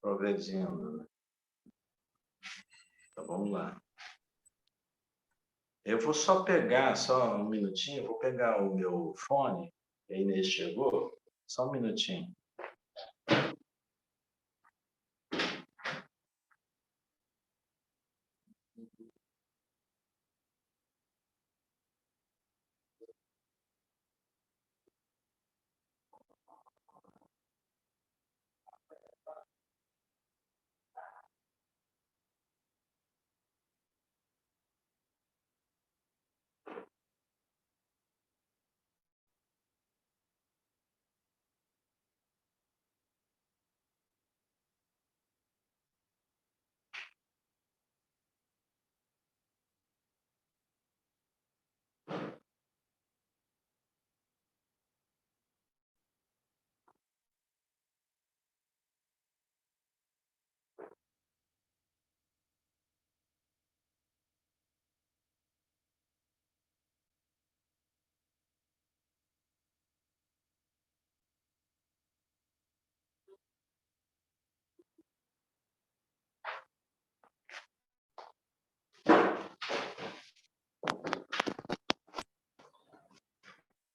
progredindo, né? Então, vamos lá. Eu vou só pegar, só um minutinho, vou pegar o meu fone, a Inês chegou, só um minutinho.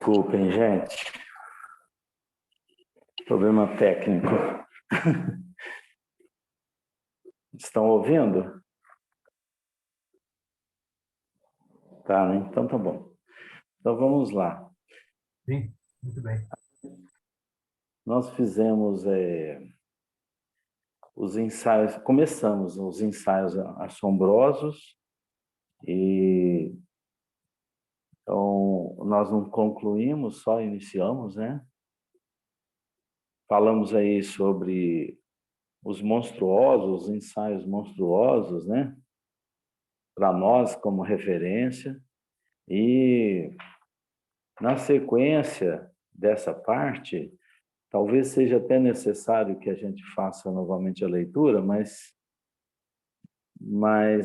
Desculpem, gente. Problema técnico. Estão ouvindo? Tá, né? Então tá bom. Então vamos lá. Sim, muito bem. Nós fizemos os ensaios, começamos os ensaios assombrosos e então nós não concluímos, só iniciamos, né? Falamos aí sobre os monstruosos, os ensaios monstruosos, né? Para nós como referência. E na sequência dessa parte, talvez seja até necessário que a gente faça novamente a leitura, mas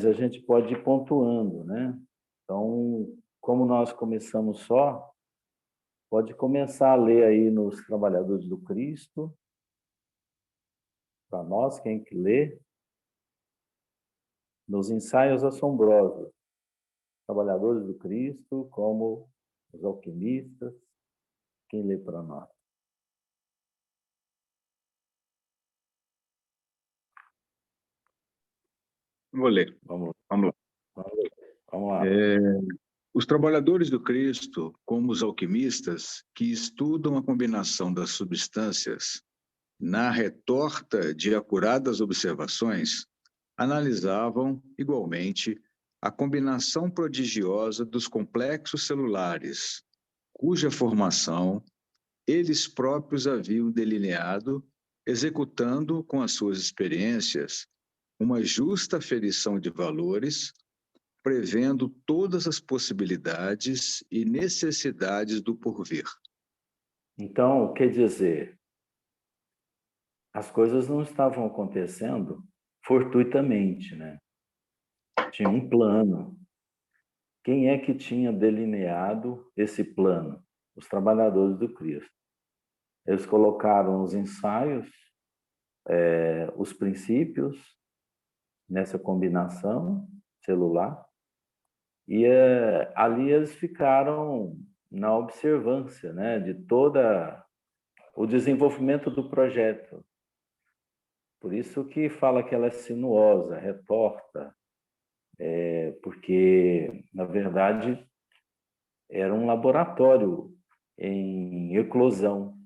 a gente pode ir pontuando, né? Então, como nós começamos só, pode começar a ler aí nos Trabalhadores do Cristo, para nós, quem que lê, nos Ensaios Assombrosos, Trabalhadores do Cristo, como os alquimistas, quem lê para nós? Vou ler. Vamos Vamos lá. Vamos lá. Os trabalhadores do Cristo, como os alquimistas, que estudam a combinação das substâncias na retorta de acuradas observações, analisavam, igualmente, a combinação prodigiosa dos complexos celulares, cuja formação eles próprios haviam delineado, executando com as suas experiências uma justa aferição de valores, prevendo todas as possibilidades e necessidades do porvir. Então, quer dizer, as coisas não estavam acontecendo fortuitamente, né? Tinha um plano. Quem é que tinha delineado esse plano? Os trabalhadores do Cristo. Eles colocaram os ensaios, os princípios nessa combinação celular e ali eles ficaram na observância, né, de toda o desenvolvimento do projeto. Por isso que fala que ela é sinuosa, retorta, porque, na verdade, era um laboratório em eclosão.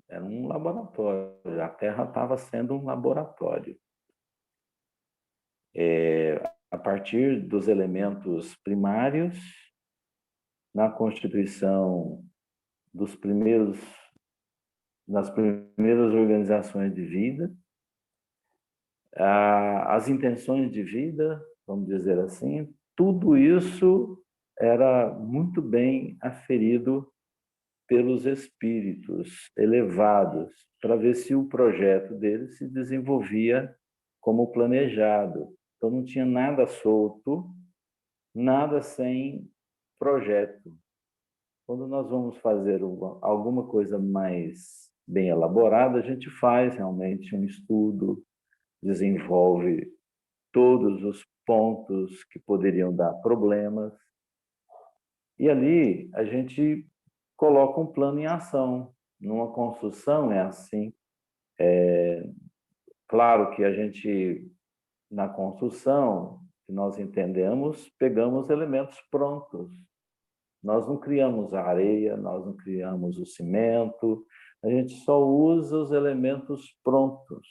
Era um laboratório. A Terra estava sendo um laboratório. A partir dos elementos primários, na constituição dos primeiros, nas primeiras organizações de vida, as intenções de vida, vamos dizer assim, tudo isso era muito bem aferido pelos espíritos elevados para ver se o projeto deles se desenvolvia como planejado. Então não tinha nada solto, nada sem projeto. Quando nós vamos fazer alguma coisa mais bem elaborada, a gente faz realmente um estudo, desenvolve todos os pontos que poderiam dar problemas. E ali a gente coloca um plano em ação. Numa construção é assim. Claro que a gente, na construção, que nós entendemos, pegamos elementos prontos. Nós não criamos a areia, nós não criamos o cimento, a gente só usa os elementos prontos.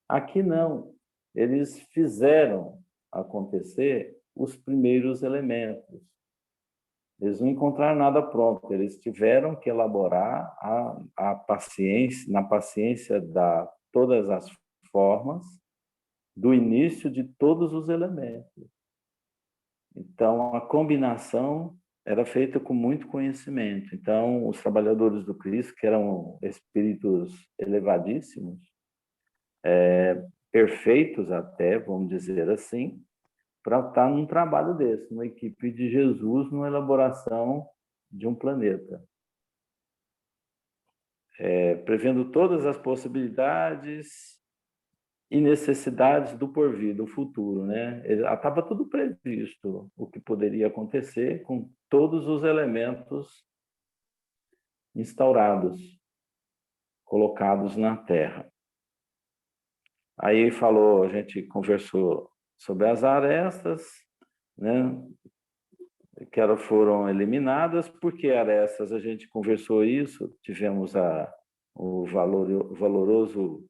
Aqui não, eles fizeram acontecer os primeiros elementos. Eles não encontraram nada pronto, eles tiveram que elaborar a paciência, na paciência da todas as formas, do início de todos os elementos. Então, a combinação era feita com muito conhecimento. Então, os trabalhadores do Cristo, que eram espíritos elevadíssimos, perfeitos até, vamos dizer assim, para estar num trabalho desse, numa equipe de Jesus, numa elaboração de um planeta. Prevendo todas as possibilidades e necessidades do porvir, do futuro, né? Estava tudo previsto, o que poderia acontecer com todos os elementos instaurados, colocados na Terra. Aí falou, a gente conversou sobre as arestas, né? Que elas foram eliminadas. Por que arestas? A gente conversou isso, tivemos o valoroso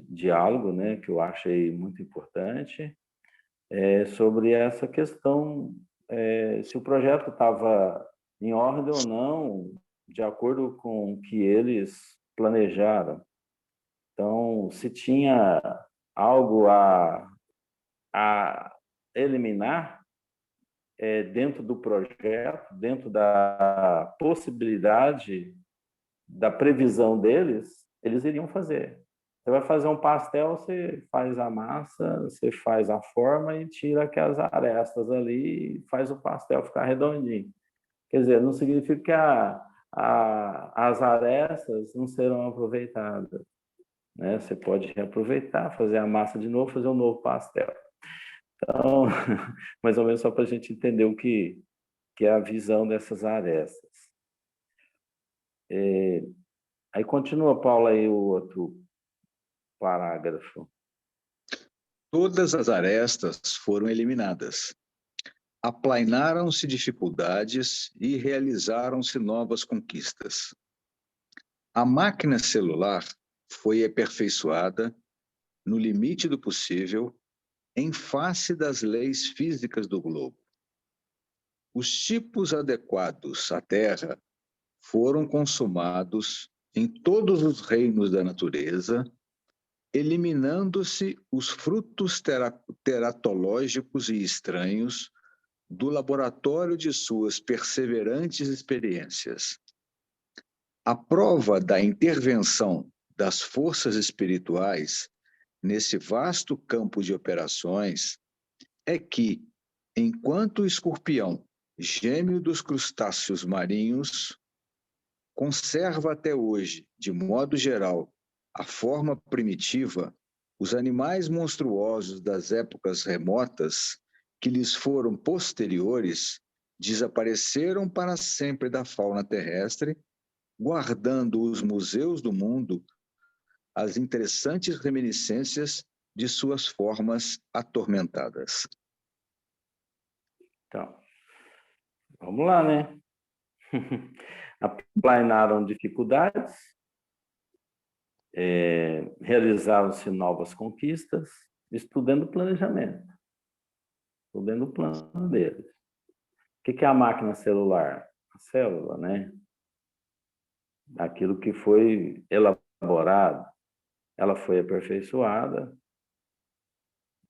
diálogo, né, que eu achei muito importante, sobre essa questão, se o projeto estava em ordem ou não, de acordo com o que eles planejaram. Então, se tinha algo a eliminar dentro do projeto, dentro da possibilidade, da previsão deles, eles iriam fazer. Você vai fazer um pastel, você faz a massa, você faz a forma e tira aquelas arestas ali e faz o pastel ficar redondinho. Quer dizer, não significa que as arestas não serão aproveitadas, né? Você pode reaproveitar, fazer a massa de novo, fazer um novo pastel. Então, mais ou menos só para a gente entender o que é a visão dessas arestas. Aí continua, Paulo, aí o outro parágrafo. Todas as arestas foram eliminadas. Aplainaram-se dificuldades e realizaram-se novas conquistas. A máquina celular foi aperfeiçoada no limite do possível em face das leis físicas do globo. Os tipos adequados à Terra foram consumados em todos os reinos da natureza, eliminando-se os frutos teratológicos e estranhos do laboratório de suas perseverantes experiências. A prova da intervenção das forças espirituais nesse vasto campo de operações é que, enquanto o escorpião, gêmeo dos crustáceos marinhos, conserva até hoje, de modo geral, a forma primitiva, os animais monstruosos das épocas remotas que lhes foram posteriores desapareceram para sempre da fauna terrestre, guardando os museus do mundo as interessantes reminiscências de suas formas atormentadas. Então, vamos lá, né? Aplainaram dificuldades, realizaram-se novas conquistas, estudando o planejamento, estudando o plano deles. O que é a máquina celular? A célula, né? Aquilo que foi elaborado, ela foi aperfeiçoada.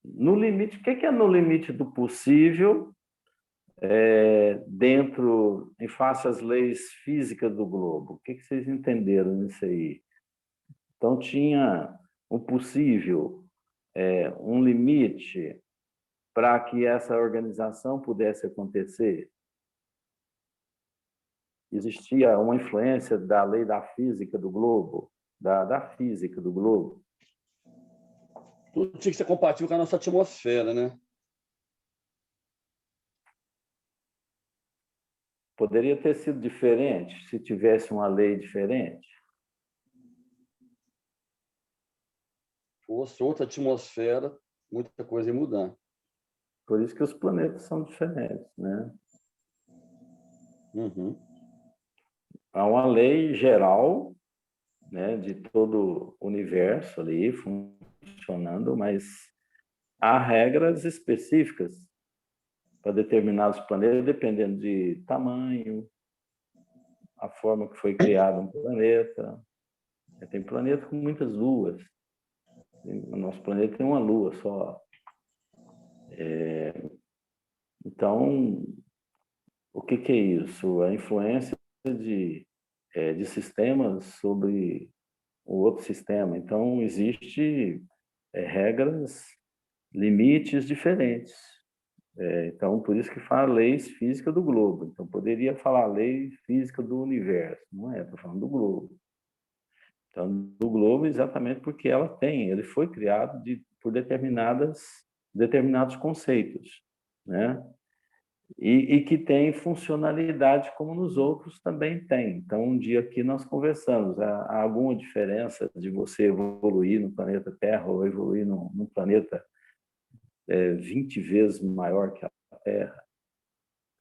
No limite, o que é no limite do possível, dentro, em face às leis físicas do globo? O que vocês entenderam nisso aí? Então, tinha um possível, um limite para que essa organização pudesse acontecer. Existia uma influência da lei da física do globo, da física do globo. Tudo tinha que ser compatível com a nossa atmosfera, né? Poderia ter sido diferente se tivesse uma lei diferente? Fosse outra atmosfera, muita coisa ia mudar. Por isso que os planetas são diferentes, né? Uhum. Há uma lei geral, né, de todo o universo ali funcionando, mas há regras específicas para determinados planetas, dependendo de tamanho, a forma que foi criado um planeta. Tem planeta com muitas luas. O nosso planeta tem uma lua só. Então, o que é isso? A influência de sistemas sobre o outro sistema. Então, existe regras, limites diferentes. Então, por isso que fala leis físicas do globo. Então, poderia falar lei física do universo. Não é, estou falando do globo. Então, do globo exatamente porque ele foi criado por determinados conceitos, né? E que tem funcionalidade como nos outros também tem. Então, um dia aqui nós conversamos, há alguma diferença de você evoluir no planeta Terra ou evoluir num planeta 20 vezes maior que a Terra,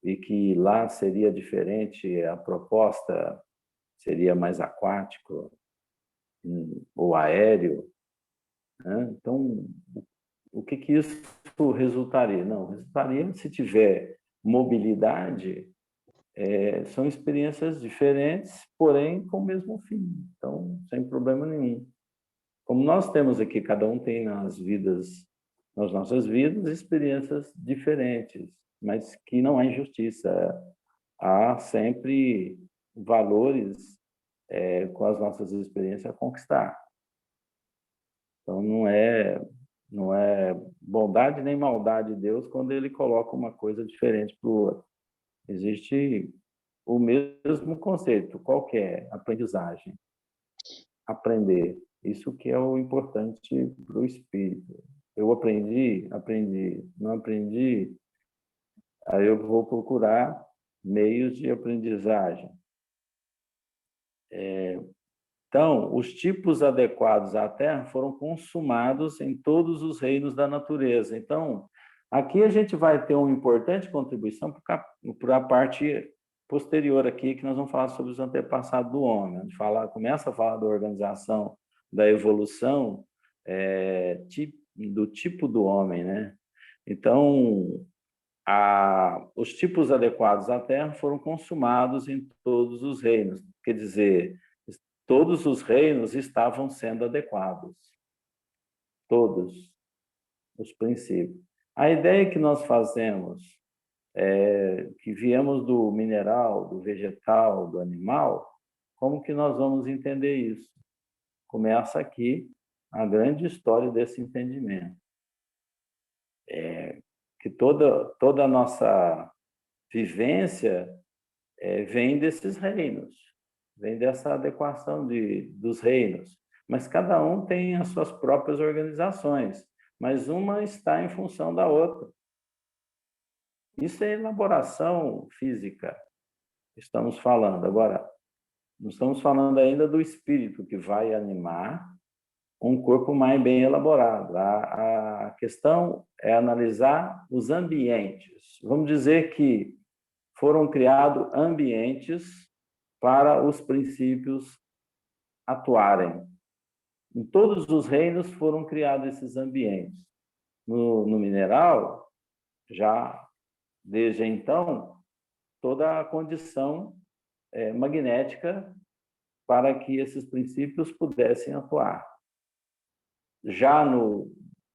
e que lá seria diferente, a proposta seria mais aquático ou aéreo, né? Então, o que isso resultaria? Não, resultaria se tiver mobilidade. São experiências diferentes, porém com o mesmo fim. Então, sem problema nenhum. Como nós temos aqui, cada um tem nas nossas vidas, experiências diferentes, mas que não há injustiça. Há sempre valores com as nossas experiências a conquistar. Então, não é bondade nem maldade de Deus quando ele coloca uma coisa diferente para o outro. Existe o mesmo conceito, qual que é? Aprendizagem. Aprender. Isso que é o importante para o espírito. Eu aprendi, não aprendi, aí eu vou procurar meios de aprendizagem. Então, os tipos adequados à Terra foram consumados em todos os reinos da natureza. Então, aqui a gente vai ter uma importante contribuição para a parte posterior aqui, que nós vamos falar sobre os antepassados do homem. A gente começa a falar da organização, da evolução do tipo do homem, né? Então, os tipos adequados à Terra foram consumados em todos os reinos. Quer dizer, todos os reinos estavam sendo adequados. Todos os princípios. A ideia que nós fazemos, que viemos do mineral, do vegetal, do animal, como que nós vamos entender isso? Começa aqui a grande história desse entendimento. Que toda a nossa vivência vem desses reinos, vem dessa adequação dos reinos. Mas cada um tem as suas próprias organizações, mas uma está em função da outra. Isso é elaboração física, estamos falando. Agora, não estamos falando ainda do espírito que vai animar um corpo mais bem elaborado. A questão é analisar os ambientes. Vamos dizer que foram criados ambientes para os princípios atuarem. Em todos os reinos foram criados esses ambientes. No mineral, já desde então, toda a condição magnética para que esses princípios pudessem atuar. Já no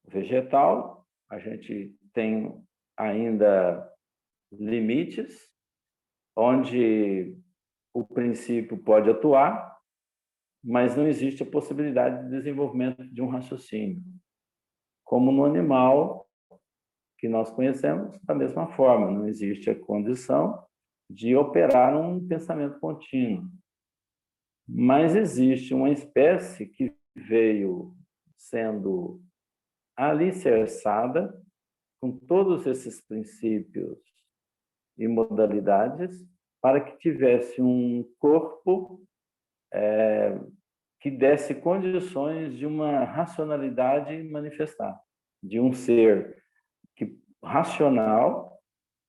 vegetal, a gente tem ainda limites, onde o princípio pode atuar, mas não existe a possibilidade de desenvolvimento de um raciocínio. Como no animal que nós conhecemos, da mesma forma, não existe a condição de operar um pensamento contínuo. Mas existe uma espécie que veio sendo alicerçada com todos esses princípios e modalidades para que tivesse um corpo que desse condições de uma racionalidade manifestar, de um ser racional,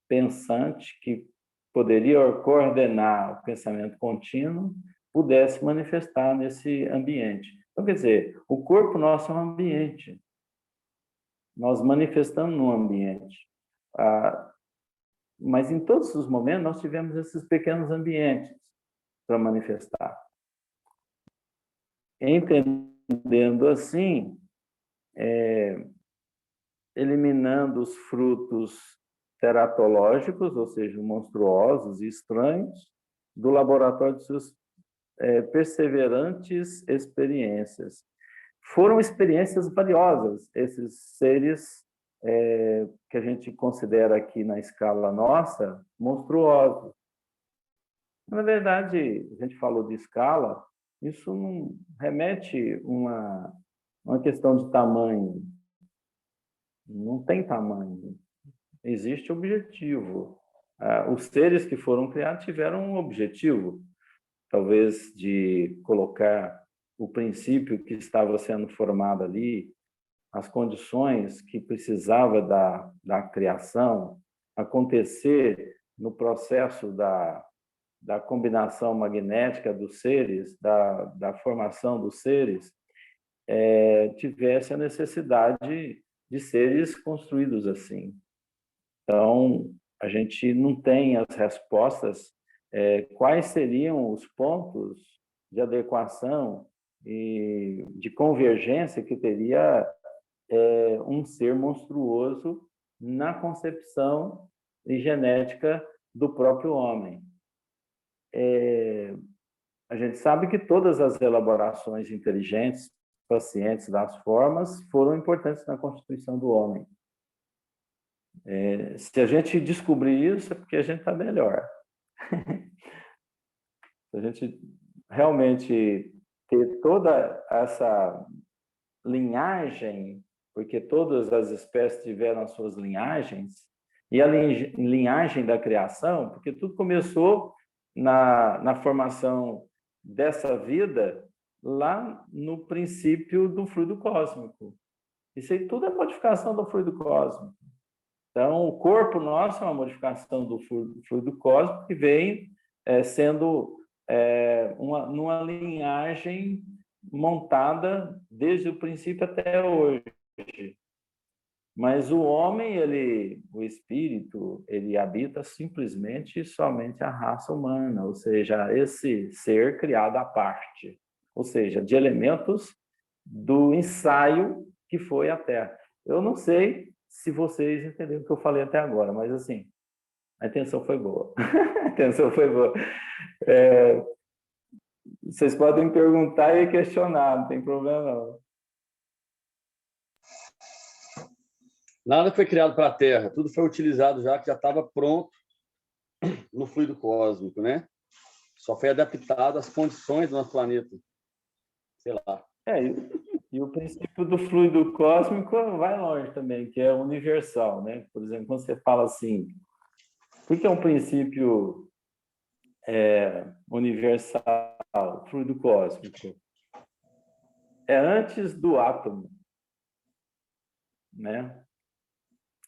pensante, que poderia coordenar o pensamento contínuo, pudesse manifestar nesse ambiente. Então, quer dizer, o corpo nosso é um ambiente. Nós manifestamos no ambiente. Mas em todos os momentos nós tivemos esses pequenos ambientes para manifestar. Entendendo assim, eliminando os frutos teratológicos, ou seja, monstruosos e estranhos, do laboratório de suas perseverantes experiências. Foram experiências valiosas, esses seres que a gente considera aqui na escala nossa, monstruosos. Na verdade, a gente falou de escala, isso não remete uma questão de tamanho. Não tem tamanho. Existe objetivo. Os seres que foram criados tiveram um objetivo, talvez de colocar o princípio que estava sendo formado ali, as condições que precisava da criação acontecer no processo da combinação magnética dos seres, da formação dos seres, tivesse a necessidade de seres construídos assim. Então, a gente não tem as respostas, quais seriam os pontos de adequação e de convergência que teria um ser monstruoso na concepção e genética do próprio homem. A gente sabe que todas as elaborações inteligentes, pacientes das formas, foram importantes na constituição do homem. Se a gente descobrir isso, é porque a gente está melhor. Se a gente realmente ter toda essa linhagem, porque todas as espécies tiveram as suas linhagens, e a linhagem da criação, porque tudo começou na formação dessa vida lá no princípio do fluido cósmico. Isso aí tudo é modificação do fluido cósmico. Então, o corpo nosso é uma modificação do fluido cósmico que vem sendo numa linhagem montada desde o princípio até hoje. Mas o homem, o espírito, ele habita simplesmente somente a raça humana, ou seja, esse ser criado à parte, ou seja, de elementos do ensaio que foi a Terra. Eu não sei se vocês entenderam o que eu falei até agora, mas assim, a intenção foi boa. A intenção foi boa. Vocês podem perguntar e questionar, não tem problema não. Nada foi criado para a Terra, tudo foi utilizado já, que já estava pronto no fluido cósmico, né? Só foi adaptado às condições do nosso planeta. Sei lá. E o princípio do fluido cósmico vai longe também, que é universal, né? Por exemplo, quando você fala assim, por que é um princípio universal, fluido cósmico? É antes do átomo, né?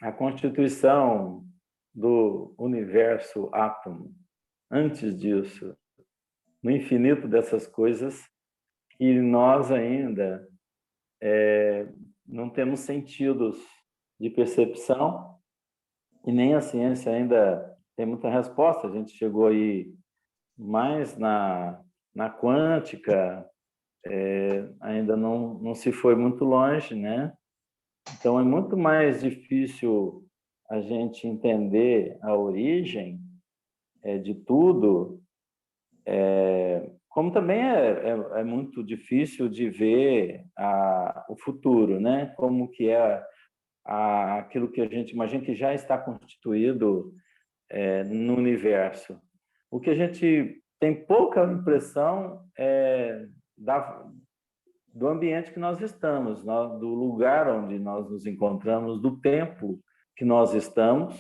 A constituição do universo átomo, antes disso, no infinito dessas coisas, e nós ainda não temos sentidos de percepção, e nem a ciência ainda tem muita resposta. A gente chegou aí mais na quântica, ainda não se foi muito longe, né? Então, é muito mais difícil a gente entender a origem de tudo, como também é muito difícil de ver o futuro, né? Como que é aquilo que a gente imagina que já está constituído no universo. O que a gente tem pouca impressão do ambiente que nós estamos, do lugar onde nós nos encontramos, do tempo que nós estamos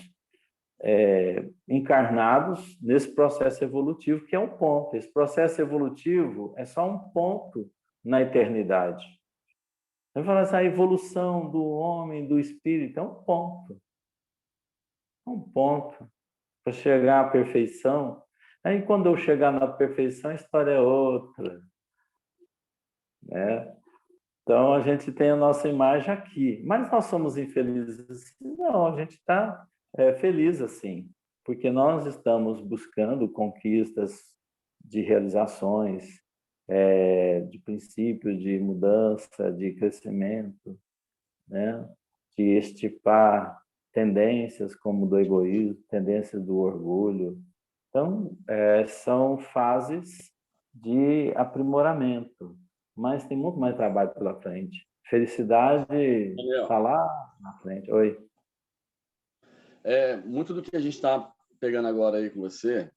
encarnados nesse processo evolutivo, que é um ponto. Esse processo evolutivo é só um ponto na eternidade. Você fala assim, a evolução do homem, do espírito, é um ponto. É um ponto. Para chegar à perfeição. Aí, quando eu chegar na perfeição, a história é outra. Né? Então, a gente tem a nossa imagem aqui. Mas nós somos infelizes? Não, a gente está feliz assim. Porque nós estamos buscando conquistas de realizações, de princípios de mudança, de crescimento, né? De extirpar tendências como do egoísmo, tendências do orgulho. Então, são fases de aprimoramento, mas tem muito mais trabalho pela frente. Felicidade está lá na frente. Oi. Muito do que a gente está pegando agora aí com você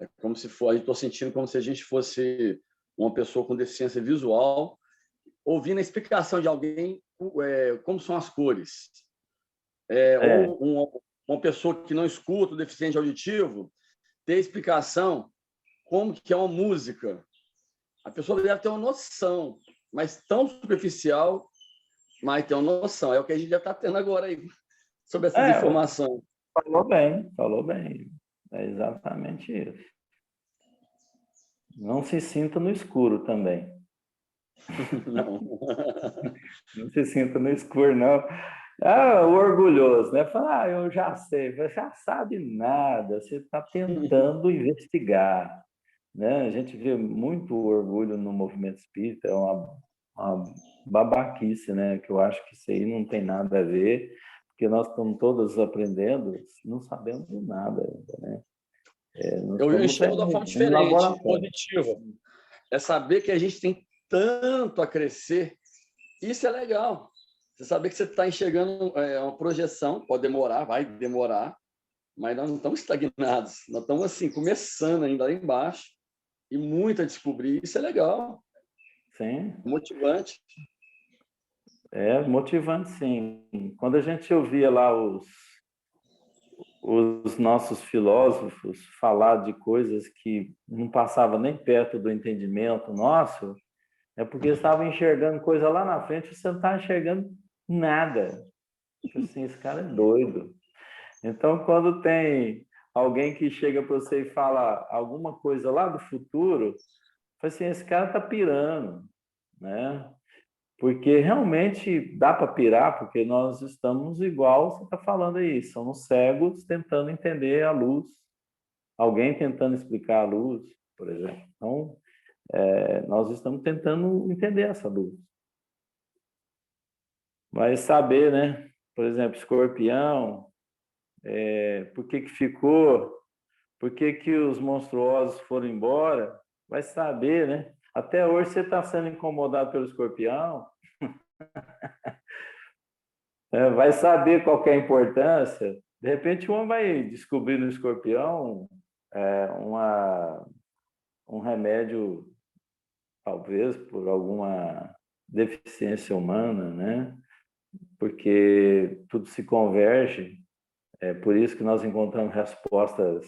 é como se for, a gente estou sentindo como se a gente fosse uma pessoa com deficiência visual, ouvindo a explicação de alguém como são as cores. Ou uma pessoa que não escuta, deficiente auditivo, ter explicação como que é uma música. A pessoa deve ter uma noção, mas tão superficial, mas tem uma noção. É o que a gente já está tendo agora aí, sobre essas informações. Falou bem. É exatamente isso. Não se sinta no escuro também. Não. Não se sinta no escuro, não. O orgulhoso, né? Fala, eu já sei, você já sabe nada, você está tentando investigar. Né? A gente vê muito orgulho no movimento espírita, é uma babaquice, né? Que eu acho que isso aí não tem nada a ver, porque nós estamos todos aprendendo, não sabemos nada ainda, né? Eu enxergo de uma forma diferente, positiva. É saber que a gente tem tanto a crescer. Isso é legal. Você saber que você está enxergando uma projeção, pode demorar, vai demorar, mas nós não estamos estagnados. Nós estamos assim, começando ainda lá embaixo e muito a descobrir. Isso é legal. Sim. Motivante. É motivante, sim. Quando a gente ouvia lá os nossos filósofos falar de coisas que não passavam nem perto do entendimento nosso, é porque estavam enxergando coisa lá na frente e você não está enxergando nada. Assim, esse cara é doido. Então, quando tem alguém que chega para você e fala alguma coisa lá do futuro, assim, esse cara está pirando, né? Porque realmente dá para pirar, porque nós estamos igual você está falando aí, somos cegos tentando entender a luz, alguém tentando explicar a luz, por exemplo. Então, nós estamos tentando entender essa luz. Mas saber, né? Por exemplo, escorpião, por que ficou, por que os monstruosos foram embora, vai saber, né? Até hoje você está sendo incomodado pelo escorpião, vai saber qual que é a importância. De repente, um vai descobrir no escorpião um remédio, talvez por alguma deficiência humana, né? Porque tudo se converge. É por isso que nós encontramos respostas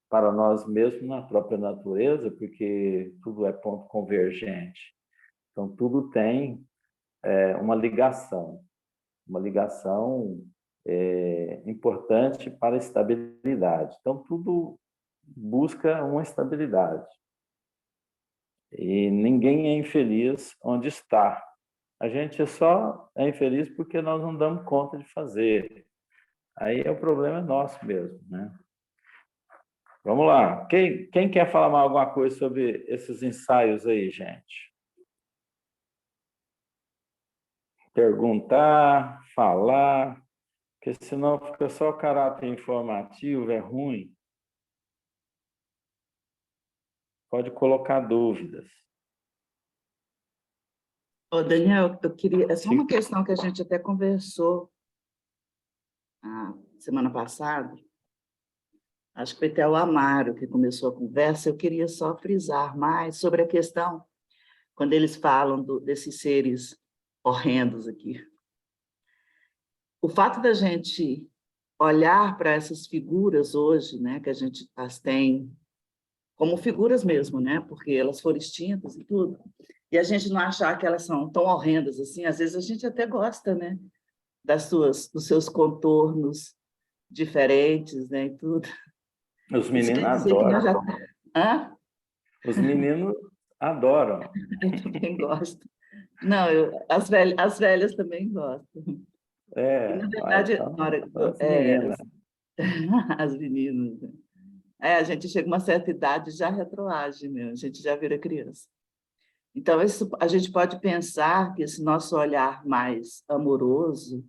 para nós mesmos na própria natureza, porque tudo é ponto convergente. Então, tudo tem uma ligação importante para a estabilidade. Então, tudo busca uma estabilidade. E ninguém é infeliz onde está. A gente só é infeliz porque nós não damos conta de fazer. Aí o problema é nosso mesmo, né? Vamos lá. Quem quer falar mais alguma coisa sobre esses ensaios aí, gente? Perguntar, falar, porque senão fica só caráter informativo, é ruim. Pode colocar dúvidas. Ô, Daniel, eu queria... É só uma questão que a gente até conversou a semana passada. Acho que foi até o Amaro que começou a conversa. Eu queria só frisar mais sobre a questão quando eles falam desses seres horrendos aqui. O fato da gente olhar para essas figuras hoje, né, que a gente as tem como figuras mesmo, né, porque elas foram extintas e tudo, e a gente não achar que elas são tão horrendas assim, às vezes a gente até gosta, né, dos seus contornos diferentes, né, e tudo. Os Isso meninos quer dizer que nós adoram. já... Hã? Os meninos adoram. Eu também gosto. Não, as velhas também gostam. E, na verdade, Então, na hora, as meninas. as meninas, né? A gente chega a uma certa idade já retroage, né? A gente já vira criança. Então, a gente pode pensar que esse nosso olhar mais amoroso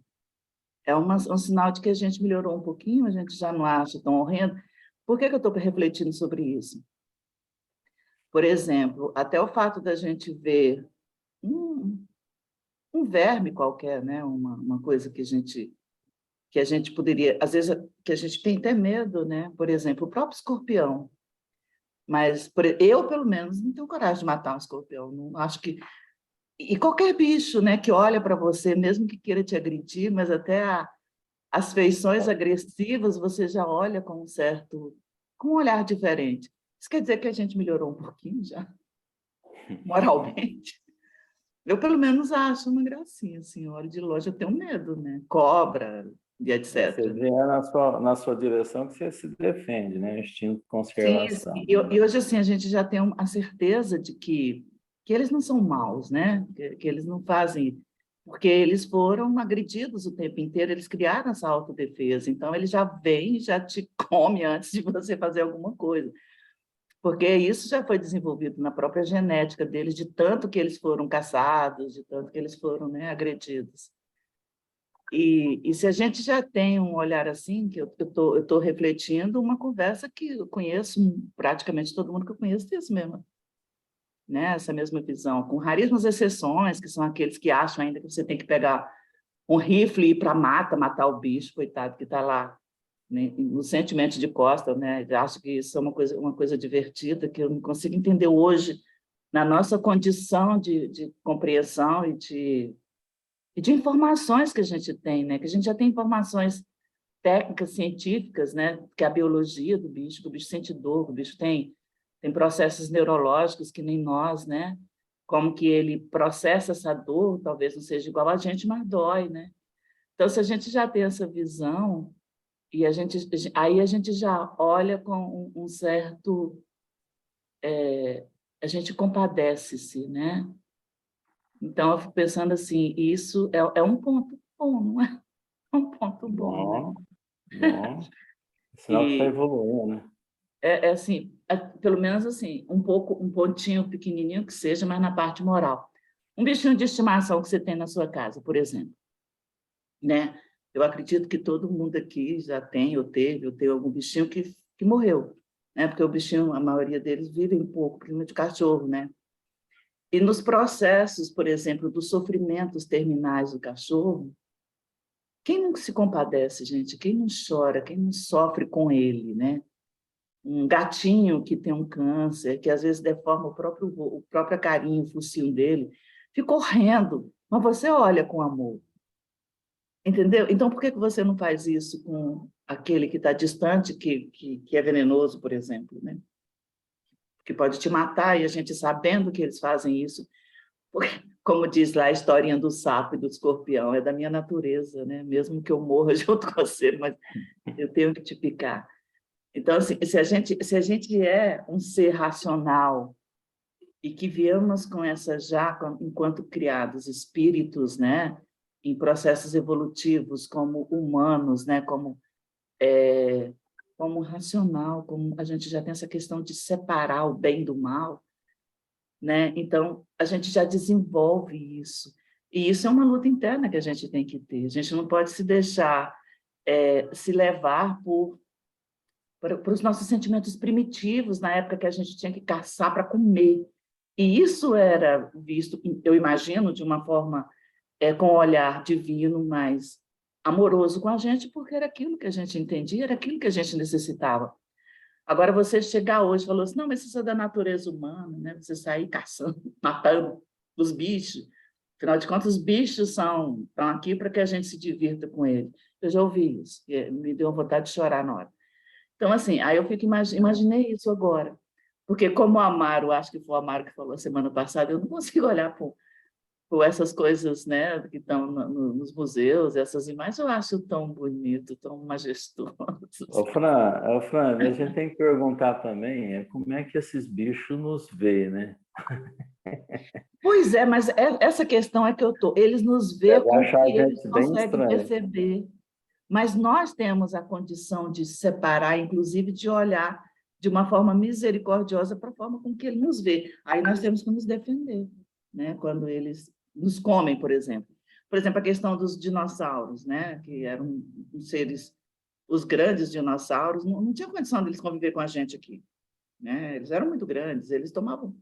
é um sinal de que a gente melhorou um pouquinho, a gente já não acha tão horrendo. Por que eu estou refletindo sobre isso? Por exemplo, até o fato da gente ver um verme qualquer, né? Uma coisa que a gente poderia, às vezes, que a gente tem até medo, né? Por exemplo, o próprio escorpião. Mas eu, pelo menos, não tenho coragem de matar um escorpião. Não acho que... E qualquer bicho, né, que olha para você, mesmo que queira te agredir, mas até as feições agressivas você já olha com com um olhar diferente. Isso quer dizer que a gente melhorou um pouquinho já, moralmente. Eu, pelo menos, acho uma gracinha, assim, olho de longe, eu tenho medo, né? Cobra e etc. Você vê na sua direção que você se defende, né? Instinto de Sim, conservação. e hoje, assim, a gente já tem a certeza de que eles não são maus, né? Que eles não fazem... Porque eles foram agredidos o tempo inteiro, eles criaram essa autodefesa, então ele já vem e já te come antes de você fazer alguma coisa. Porque isso já foi desenvolvido na própria genética deles, de tanto que eles foram caçados, de tanto que eles foram, né, agredidos. E se a gente já tem um olhar assim, que eu estou refletindo uma conversa que eu conheço, praticamente todo mundo que eu conheço tem isso mesmo, né? Essa mesma visão, com raríssimas exceções, que são aqueles que acham ainda que você tem que pegar um rifle e ir para a mata, matar o bicho, coitado, que está lá, né, no sentimento de costa, né? Eu acho que isso é uma coisa divertida, que eu não consigo entender hoje, na nossa condição de compreensão e de informações que a gente tem, né? Que a gente já tem informações técnicas, científicas, né? Que é a biologia do bicho, que o bicho sente dor, que o bicho tem processos neurológicos que nem nós, né? Como que ele processa essa dor, talvez não seja igual a gente, mas dói, né? Então, se a gente já tem essa visão, aí a gente já olha com um certo... a gente compadece-se, né? Então, eu fico pensando assim, isso é um ponto bom, não é? Um ponto bom, né? Bom. Sinal que está E evoluindo, né? assim, pelo menos assim, um pontinho pequenininho que seja, mas na parte moral. Um bichinho de estimação que você tem na sua casa, por exemplo, né? Eu acredito que todo mundo aqui já tem ou teve algum bichinho que morreu, né? Porque o bichinho, a maioria deles vivem pouco, principalmente cachorro, né? E nos processos, por exemplo, dos sofrimentos terminais do cachorro, quem não se compadece, gente? Quem não chora? Quem não sofre com ele, né? Um gatinho que tem um câncer, que às vezes deforma o próprio carinho, o focinho dele, fica horrendo, mas você olha com amor. Entendeu? Então, por que você não faz isso com aquele que está distante, que é venenoso, por exemplo, né? Que pode te matar, e a gente sabendo que eles fazem isso, porque, como diz lá a historinha do sapo e do escorpião, é da minha natureza, né? Mesmo que eu morra junto com você, mas eu tenho que te picar. Então, assim, se a gente é um ser racional e que viemos com enquanto criados, espíritos, né? Em processos evolutivos, como humanos, né? Como racional, como a gente já tem essa questão de separar o bem do mal, né? Então, a gente já desenvolve isso. E isso é uma luta interna que a gente tem que ter. A gente não pode se deixar se levar por os nossos sentimentos primitivos, na época que a gente tinha que caçar para comer. E isso era visto, eu imagino, de uma forma com um olhar divino, mais amoroso com a gente, porque era aquilo que a gente entendia, era aquilo que a gente necessitava. Agora, você chegar hoje e falou assim, não, mas isso é da natureza humana, né? Você sair caçando, matando os bichos. Afinal de contas, os bichos estão aqui para que a gente se divirta com eles. Eu já ouvi isso, me deu vontade de chorar na hora. Então, assim, aí eu fico imaginei isso agora. Porque como o Amaro, acho que foi o Amaro que falou semana passada, eu não consigo olhar por essas coisas, né, que estão nos museus, essas imagens, eu acho tão bonito, tão majestoso. Fran, a gente tem que perguntar também como é que esses bichos nos veem, né? Pois é, mas essa questão é que eu estou. Eles nos veem Deve com o achar a que eles gente bem conseguem estranho. perceber. Mas nós temos a condição de separar, inclusive de olhar de uma forma misericordiosa para a forma com que ele nos vê. Aí nós temos que nos defender, né? Quando eles nos comem, por exemplo. Por exemplo, a questão dos dinossauros, né? Que eram os seres, os grandes dinossauros, não tinha condição deles conviver com a gente aqui, né? Eles eram muito grandes, eles tomavam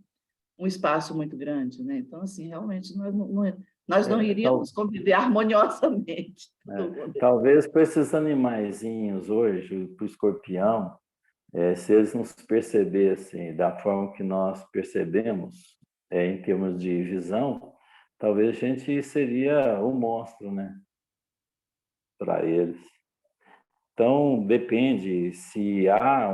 um espaço muito grande, né? Então, assim, realmente nós não É, iríamos conviver harmoniosamente. talvez para esses animaizinhos hoje, para o escorpião, se eles nos percebessem da forma que nós percebemos, em termos de visão, talvez a gente seria o monstro, né? Para eles. Então, depende se há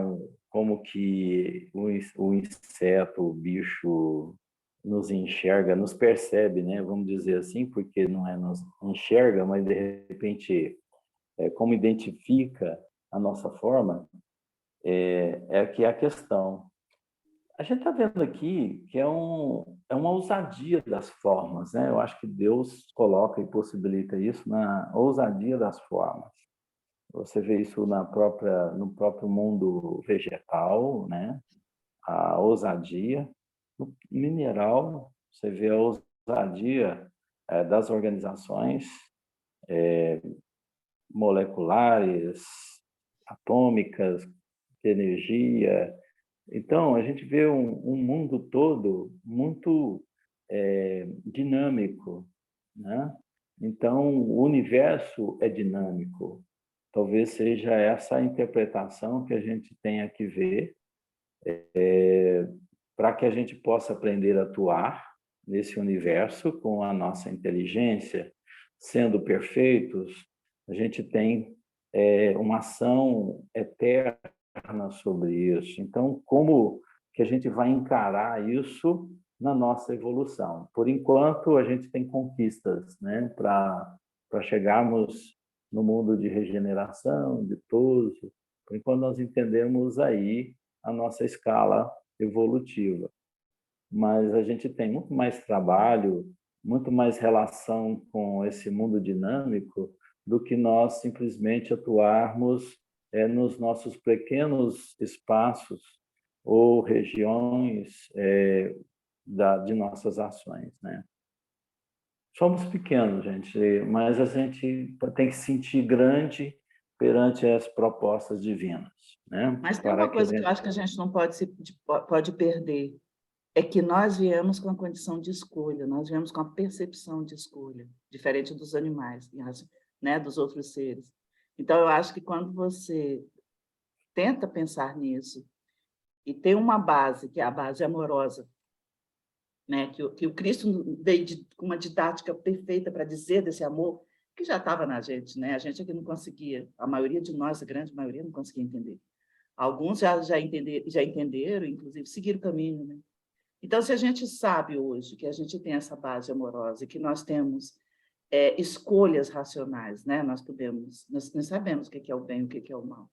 como que o inseto, o bicho nos enxerga, nos percebe, né? Vamos dizer assim, porque não é nos enxerga, mas de repente como identifica a nossa forma, que é a questão. A gente está vendo aqui que é uma ousadia das formas, né? Eu acho que Deus coloca e possibilita isso na ousadia das formas. Você vê isso no próprio mundo vegetal, né? A ousadia. No mineral, você vê a ousadia das organizações moleculares, atômicas, de energia. Então, a gente vê um mundo todo muito dinâmico, né? Então, o universo é dinâmico. Talvez seja essa a interpretação que a gente tenha que ver para que a gente possa aprender a atuar nesse universo com a nossa inteligência, sendo perfeitos, a gente tem uma ação eterna sobre isso. Então, como que a gente vai encarar isso na nossa evolução? Por enquanto, a gente tem conquistas, né, para chegarmos no mundo de regeneração, de toso. Por enquanto, nós entendemos aí a nossa escala evolutiva. Mas a gente tem muito mais trabalho, muito mais relação com esse mundo dinâmico do que nós simplesmente atuarmos nos nossos pequenos espaços ou regiões de nossas ações, né? Somos pequenos, gente, mas a gente tem que se sentir grande perante as propostas divinas, né? Mas tem Para uma que a coisa que eu gente... acho que a gente não pode perder, é que nós viemos com a condição de escolha, nós viemos com a percepção de escolha, diferente dos animais, né, dos outros seres. Então, eu acho que quando você tenta pensar nisso e tem uma base, que é a base amorosa, né, que o Cristo veio com uma didática perfeita para dizer desse amor, que já estava na gente, né? A gente é que não conseguia, a maioria de nós, a grande maioria, não conseguia entender. Alguns já entenderam, inclusive seguiram o caminho, né? Então, se a gente sabe hoje que a gente tem essa base amorosa e que nós temos escolhas racionais, né? Nós sabemos o que é o bem e o que é o mal.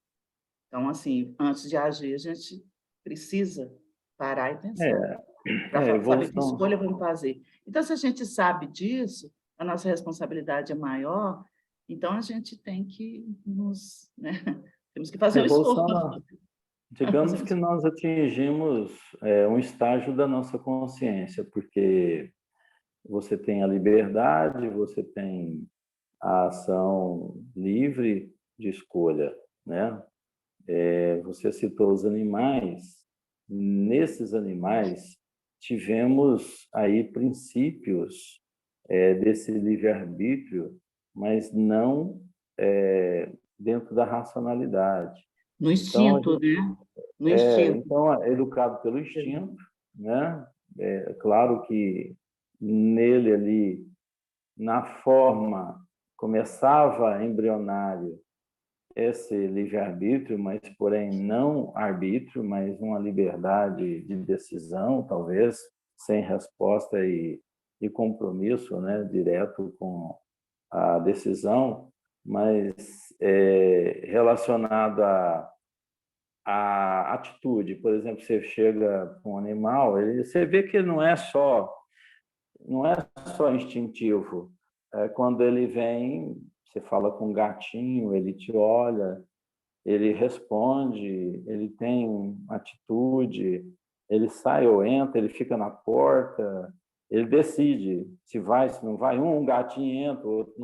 Então, assim, antes de agir, a gente precisa parar e pensar, para saber que evolução. escolha vamos fazer. Então, se a gente sabe disso, a nossa responsabilidade é maior, então a gente tem que né? Temos que fazer um esforço. Evolução, digamos que nós atingimos um estágio da nossa consciência, porque você tem a liberdade, você tem a ação livre de escolha, né? Você citou os animais. Nesses animais, tivemos aí princípios desse livre-arbítrio, mas não dentro da racionalidade. No instinto, né? No instinto. Então, é educado pelo instinto, né? É claro que nele ali, na forma, começava embrionário esse livre-arbítrio, mas, porém, não arbítrio, mas uma liberdade de decisão, talvez, sem resposta e compromisso, né, direto com a decisão, mas relacionado à atitude. Por exemplo, você chega com um animal, você vê que não é só instintivo. Quando ele vem, você fala com um gatinho, ele te olha, ele responde, ele tem atitude, ele sai ou entra, ele fica na porta, ele decide se vai, se não vai. Um gatinho entra, o outro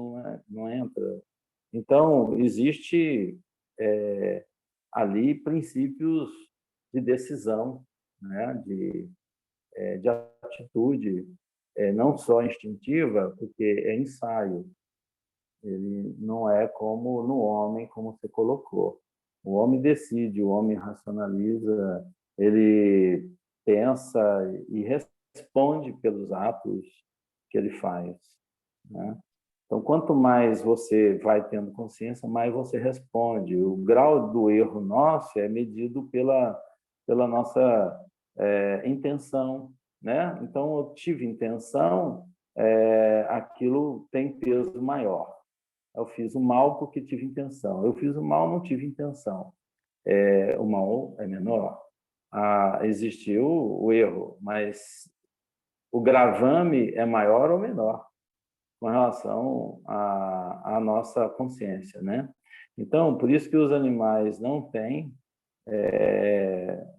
não entra. Então, existe ali princípios de decisão, né? De atitude, não só instintiva, porque é ensaio. Ele não é como no homem, como você colocou. O homem decide, o homem racionaliza, ele pensa e responde pelos atos que ele faz, né? Então, quanto mais você vai tendo consciência, mais você responde. O grau do erro nosso é medido pela nossa intenção, né? Então, eu tive intenção, aquilo tem peso maior. Eu fiz o mal porque tive intenção. Eu fiz o mal, não tive intenção. O mal é menor. Existiu o erro, mas o gravame é maior ou menor com relação à nossa consciência, né? Então, por isso que os animais não têm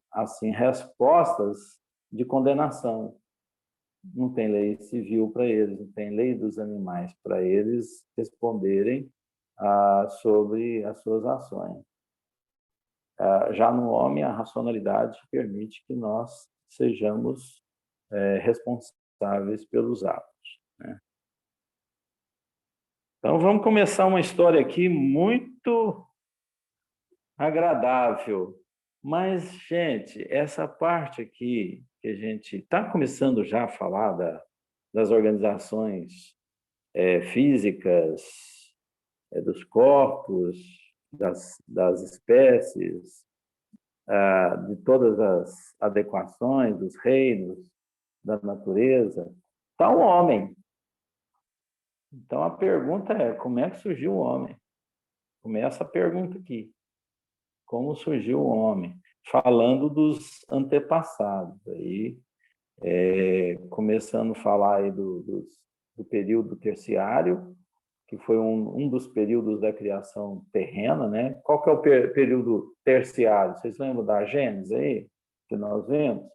assim respostas de condenação. Não tem lei civil para eles, não tem lei dos animais para eles responderem sobre as suas ações. Já no homem, a racionalidade permite que nós sejamos responsáveis pelos atos, né? Então, vamos começar uma história aqui muito agradável. Mas, gente, essa parte aqui que a gente está começando já a falar das organizações físicas, dos corpos, das espécies, de todas as adequações dos reinos, da natureza, está o homem. Então, a pergunta é, como é que surgiu o homem? Começa a pergunta aqui. Como surgiu o homem? Falando dos antepassados. Aí, começando a falar aí do período terciário, que foi um dos períodos da criação terrena, né? Qual que é o período terciário? Vocês lembram da Gênesis aí, que nós vemos?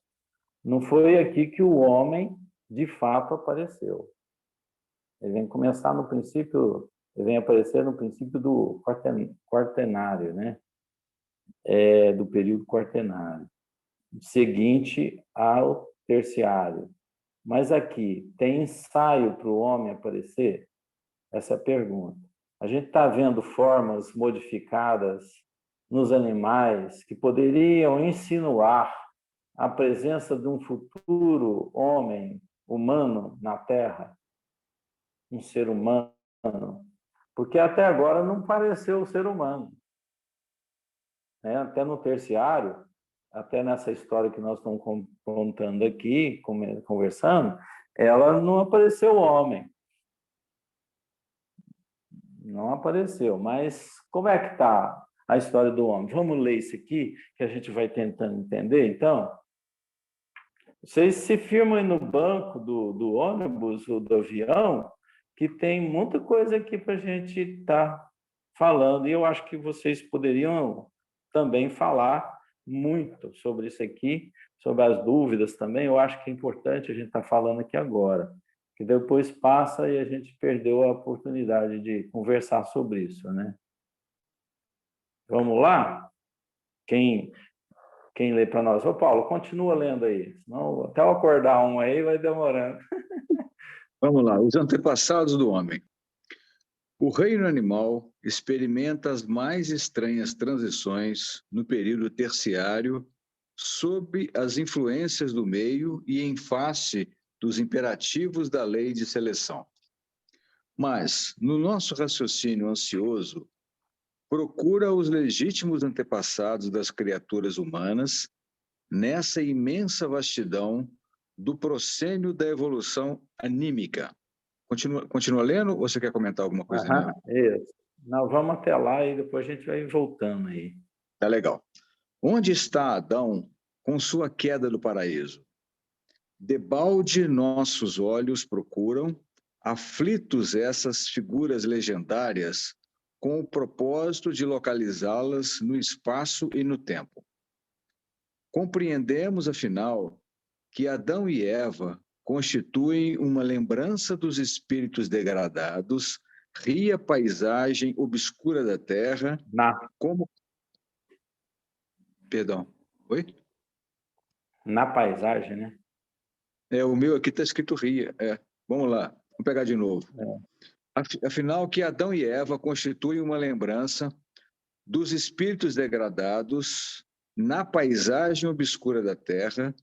Não foi aqui que o homem, de fato, apareceu. Ele vem começar no princípio, ele vem aparecer no princípio do quaternário, né? Do período quaternário, seguinte ao terciário. Mas aqui, tem ensaio para o homem aparecer? Essa é a pergunta. A gente está vendo formas modificadas nos animais que poderiam insinuar a presença de um futuro homem humano na Terra, um ser humano, porque até agora não pareceu o ser humano. Até no terciário, até nessa história que nós estamos contando aqui, conversando, ela não apareceu homem. Não apareceu, mas como é que está a história do homem? Vamos ler isso aqui, que a gente vai tentando entender, então? Vocês se firmam aí no banco do ônibus ou do avião, que tem muita coisa aqui para a gente estar falando, e eu acho que vocês poderiam também falar muito sobre isso aqui, sobre as dúvidas também. Eu acho que é importante a gente estar falando aqui agora, que depois passa e a gente perdeu a oportunidade de conversar sobre isso, né? Vamos lá? Quem lê para nós? Ô, Paulo, continua lendo aí, senão até eu acordar um aí vai demorando. Vamos lá, os antepassados do homem. O reino animal experimenta as mais estranhas transições no período terciário sob as influências do meio e em face dos imperativos da lei de seleção. Mas, no nosso raciocínio ansioso, procura os legítimos antepassados das criaturas humanas nessa imensa vastidão do proscênio da evolução anímica. Continua lendo ou você quer comentar alguma coisa, Neo? Isso. Nós vamos até lá e depois a gente vai voltando aí. Tá legal. Onde está Adão com sua queda do paraíso? Debalde nossos olhos procuram, aflitos essas figuras legendárias, com o propósito de localizá-las no espaço e no tempo. Compreendemos, afinal, que Adão e Eva constituem uma lembrança dos espíritos degradados, ria paisagem obscura da terra, como... Perdão. Oi? Na paisagem, né? O meu aqui está escrito ria. Vamos lá, vamos pegar de novo. Afinal, que Adão e Eva constituem uma lembrança dos espíritos degradados na paisagem obscura da terra,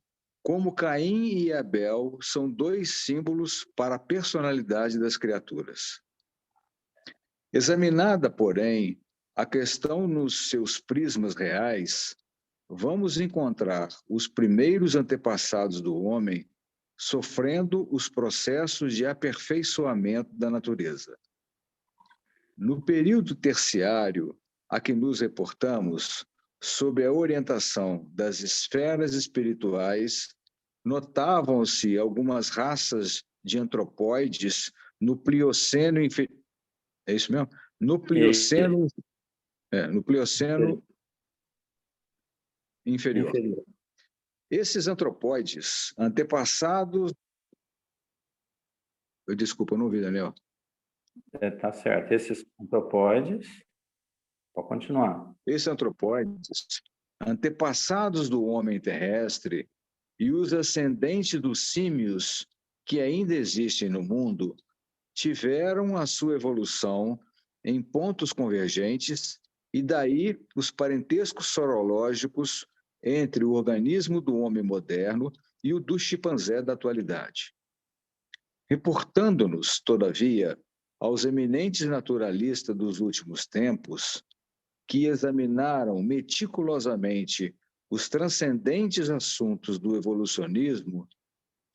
como Caim e Abel são dois símbolos para a personalidade das criaturas. Examinada, porém, a questão nos seus prismas reais, vamos encontrar os primeiros antepassados do homem sofrendo os processos de aperfeiçoamento da natureza. No período terciário a que nos reportamos, sob a orientação das esferas espirituais, notavam-se algumas raças de antropóides no Plioceno inferior. É isso mesmo? No Plioceno inferior. Esses antropóides, antepassados... Desculpa, eu não ouvi, Daniel. Tá certo. Esses antropóides... Pode continuar. Esses antropóides, antepassados do homem terrestre e os ascendentes dos símios que ainda existem no mundo, tiveram a sua evolução em pontos convergentes e daí os parentescos sorológicos entre o organismo do homem moderno e o do chimpanzé da atualidade. Reportando-nos, todavia, aos eminentes naturalistas dos últimos tempos, que examinaram meticulosamente os transcendentes assuntos do evolucionismo,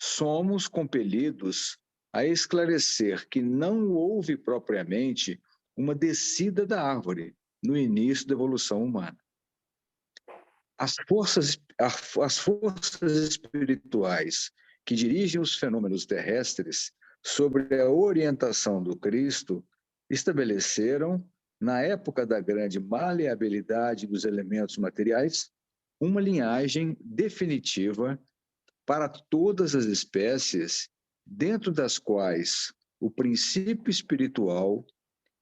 somos compelidos a esclarecer que não houve propriamente uma descida da árvore no início da evolução humana. As forças espirituais que dirigem os fenômenos terrestres sob a orientação do Cristo estabeleceram, na época da grande maleabilidade dos elementos materiais, uma linhagem definitiva para todas as espécies, dentro das quais o princípio espiritual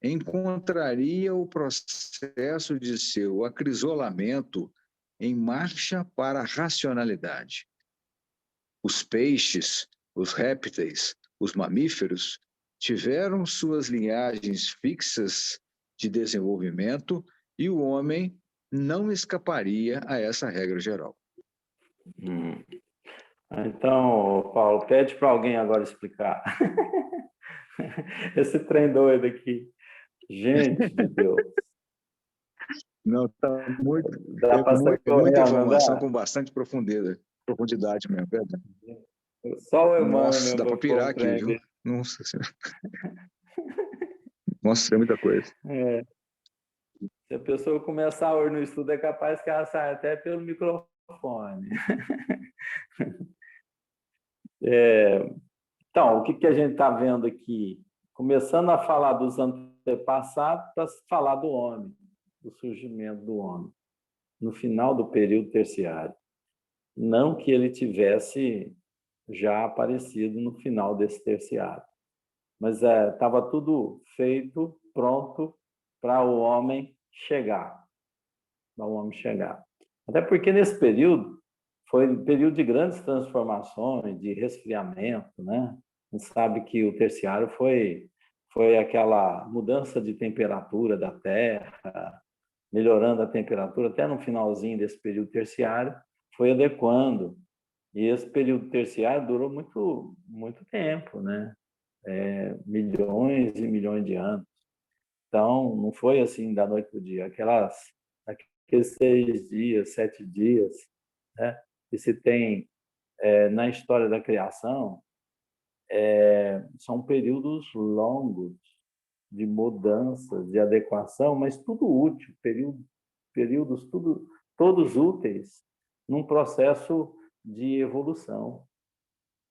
encontraria o processo de seu acrisolamento em marcha para a racionalidade. Os peixes, os répteis, os mamíferos tiveram suas linhagens fixas de desenvolvimento e o homem não escaparia a essa regra geral. Então, Paulo, pede para alguém agora explicar. Esse trem doido aqui. Gente de Deus. Não, está muito... Dá para muita informação com bastante profundidade mesmo, verdade. Só o Emmanuel. Nossa, dá para pirar aqui, viu? Nossa Senhora. Nossa, é muita coisa. Se a pessoa começar hoje no estudo, é capaz que ela saia até pelo microfone. Então, o que a gente está vendo aqui? Começando a falar dos antepassados, para falar do homem, do surgimento do homem, no final do período terciário. Não que ele tivesse já aparecido no final desse terciário, mas estava tudo feito, pronto para o homem chegar. Até porque nesse período foi um período de grandes transformações, de resfriamento, né? A gente sabe que o terciário foi foi aquela mudança de temperatura da Terra, melhorando a temperatura, até no finalzinho desse período terciário, foi adequando. E esse período terciário durou muito, muito tempo, né? Milhões e milhões de anos. Então, não foi assim da noite para o dia. Aqueles 6 dias, 7 dias, né, que se tem na história da criação, são períodos longos de mudanças, de adequação, mas tudo útil, períodos todos úteis num processo de evolução,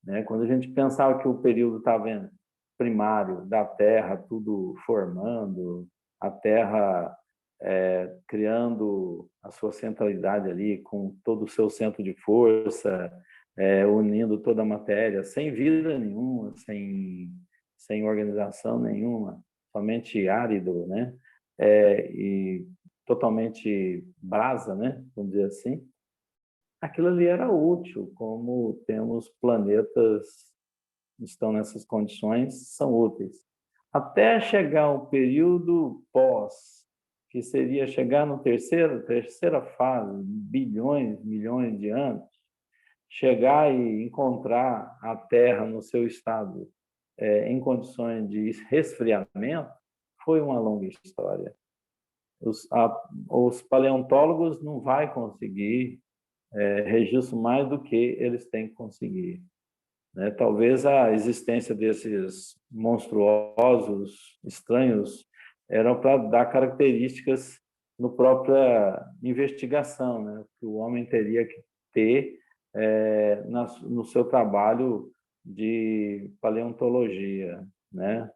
né? Quando a gente pensava que o período estava primário da Terra, tudo formando, a Terra criando a sua centralidade ali, com todo o seu centro de força, unindo toda a matéria, sem vida nenhuma, sem organização nenhuma, somente árido, né? E totalmente brasa, né? Vamos dizer assim. Aquilo ali era útil, como temos planetas que estão nessas condições, são úteis. Até chegar um período pós, que seria chegar no terceira fase, bilhões, milhões de anos, chegar e encontrar a Terra no seu estado em condições de resfriamento, foi uma longa história. Os paleontólogos não vão conseguir registro mais do que eles têm que conseguir, né? Talvez a existência desses monstruosos, estranhos, eram para dar características no própria investigação, né? Que o homem teria que ter no seu trabalho de paleontologia, né?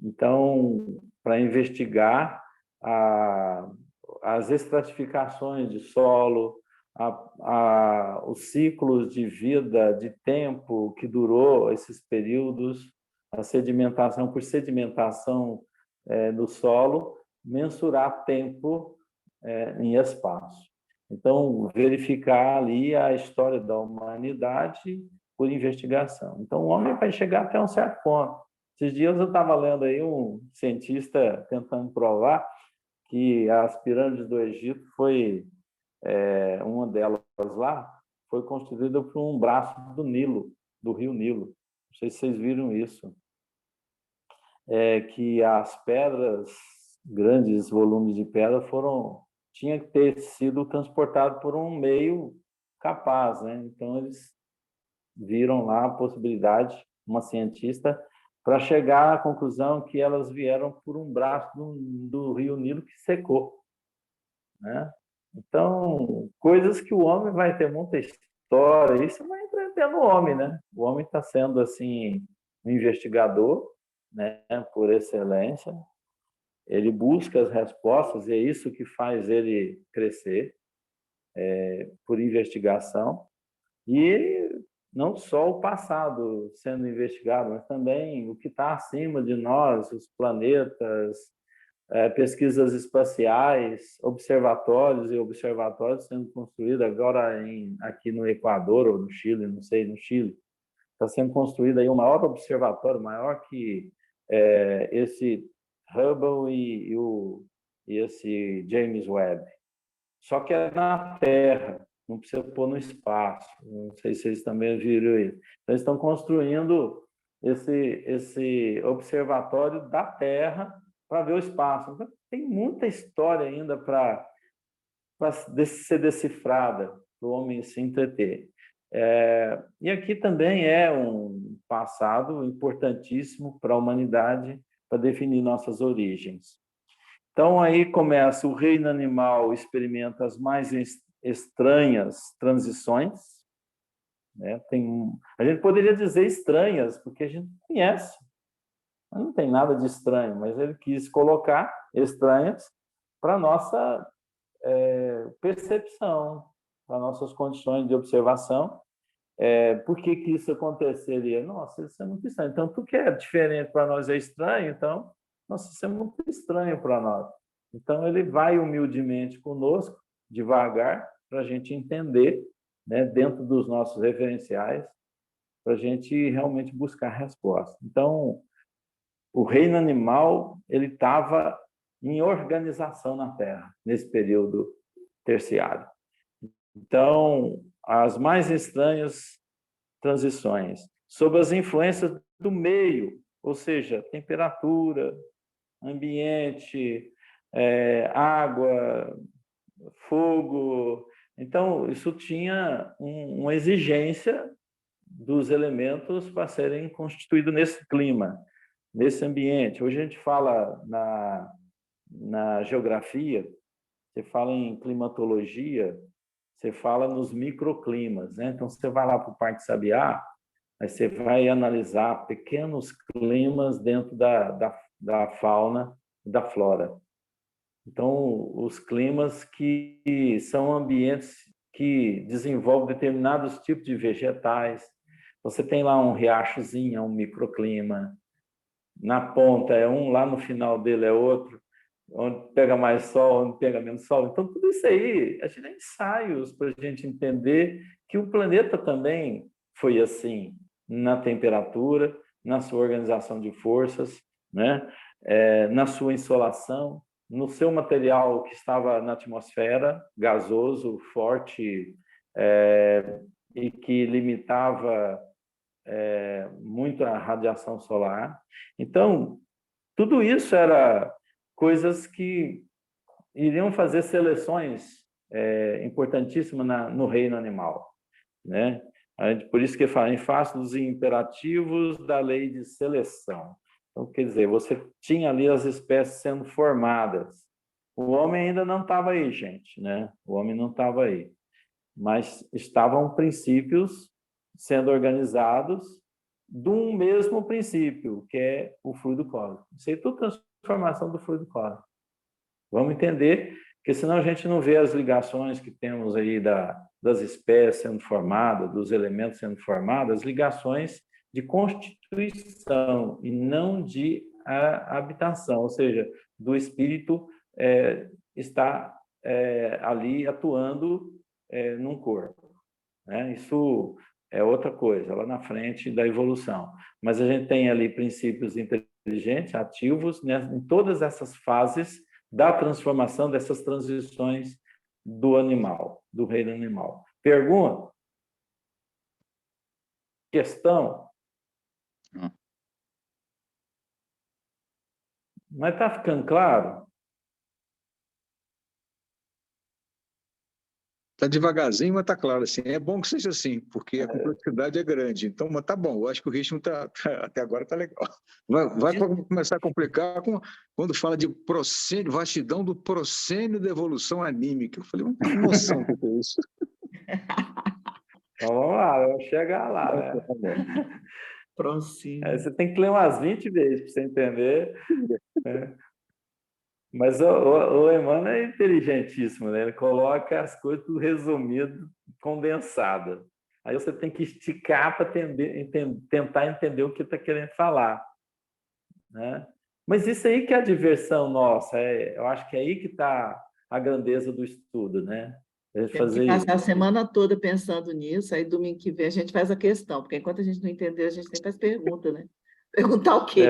Então, para investigar as estratificações de solo, os ciclos de vida, de tempo que durou esses períodos, a sedimentação por sedimentação do solo, mensurar tempo em espaço. Então, verificar ali a história da humanidade por investigação. Então, o homem vai chegar até um certo ponto. Esses dias eu estava lendo aí um cientista tentando provar que as pirâmides do Egito uma delas lá, foi construída por um braço do Nilo, do rio Nilo. Não sei se vocês viram isso. Que as pedras, grandes volumes de pedra, tinha que ter sido transportado por um meio capaz, né? Então, eles viram lá a possibilidade, uma cientista, para chegar à conclusão que elas vieram por um braço do rio Nilo que secou, né? Então, coisas que o homem vai ter muita história, isso vai entretendo o homem, né? O homem está sendo, assim, um investigador, né, por excelência. Ele busca as respostas e é isso que faz ele crescer, por investigação. E não só o passado sendo investigado, mas também o que está acima de nós, os planetas, pesquisas espaciais, observatórios sendo construídos agora aqui no Equador ou no Chile, não sei, no Chile. Está sendo construído aí o maior observatório, maior que esse Hubble e esse James Webb. Só que é na Terra, não precisa pôr no espaço. Não sei se vocês também viram isso. Então, eles estão construindo esse observatório da Terra para ver o espaço. Então, tem muita história ainda para ser decifrada, para o homem se entreter. E aqui também é um passado importantíssimo para a humanidade, para definir nossas origens. Então, aí começa o reino animal, experimenta as mais estranhas transições, né? A gente poderia dizer estranhas, porque a gente conhece. Não tem nada de estranho, mas ele quis colocar estranhas para a nossa percepção, para nossas condições de observação. Por que isso aconteceria? Nossa, isso é muito estranho. Então, tudo que é diferente para nós é estranho, então, nossa, isso é muito estranho para nós. Então, ele vai humildemente conosco, devagar, para a gente entender, né, dentro dos nossos referenciais, para a gente realmente buscar resposta. Então, o reino animal ele estava em organização na Terra, nesse período terciário. Então, as mais estranhas transições, sob as influências do meio, ou seja, temperatura, ambiente, água, fogo. Então, isso tinha uma exigência dos elementos para serem constituídos nesse clima, nesse ambiente. Hoje a gente fala na geografia, você fala em climatologia, você fala nos microclimas, né? Então, você vai lá para o Parque Sabiá, aí você vai analisar pequenos climas dentro da fauna e da flora. Então, os climas que são ambientes que desenvolvem determinados tipos de vegetais. Você tem lá um riachozinho, é um microclima. Na ponta é um, lá no final dele é outro. Onde pega mais sol, onde pega menos sol. Então, tudo isso aí, a gente é ensaios para a gente entender que o planeta também foi assim, na temperatura, na sua organização de forças, né? Na sua insolação, no seu material que estava na atmosfera, gasoso, forte, e que limitava muito a radiação solar. Então, tudo isso era coisas que iriam fazer seleções importantíssimas no reino animal, né? Por isso que fala em face dos imperativos da lei de seleção. Então, quer dizer, você tinha ali as espécies sendo formadas. O homem ainda não estava aí, gente, né? O homem não estava aí. Mas estavam princípios sendo organizados de um mesmo princípio, que é o fluido cósmico. Isso aí é tudo transformação do fluido cósmico. Vamos entender, porque senão a gente não vê as ligações que temos aí das espécies sendo formadas, dos elementos sendo formados, as ligações de constituição e não de habitação, ou seja, do espírito estar ali atuando num corpo, né? Isso é outra coisa, lá na frente da evolução. Mas a gente tem ali princípios inteligentes, ativos, né, em todas essas fases da transformação, dessas transições do animal, do reino animal. Pergunta? Questão? Mas está ficando claro? Está devagarzinho, mas está claro assim. É bom que seja assim, porque a complexidade é grande. Então, mas tá bom. Eu acho que o ritmo até agora está legal. Vai começar a complicar quando fala de procênio, vastidão do procênio da evolução anímica. Eu falei, não tem noção do que é isso. Então, vamos lá, vamos chegar lá, né? Você tem que ler umas 20 vezes para você entender. Né? Mas o Emmanuel é inteligentíssimo, né? Ele coloca as coisas tudo resumido, condensado. Aí você tem que esticar para tentar entender o que está querendo falar, né? Mas isso aí que é a diversão nossa. Eu acho que é aí que está a grandeza do estudo, né? Temos que passar a semana toda pensando nisso, aí domingo que vem a gente faz a questão, porque enquanto a gente não entender, a gente nem faz pergunta, né? Perguntar o quê?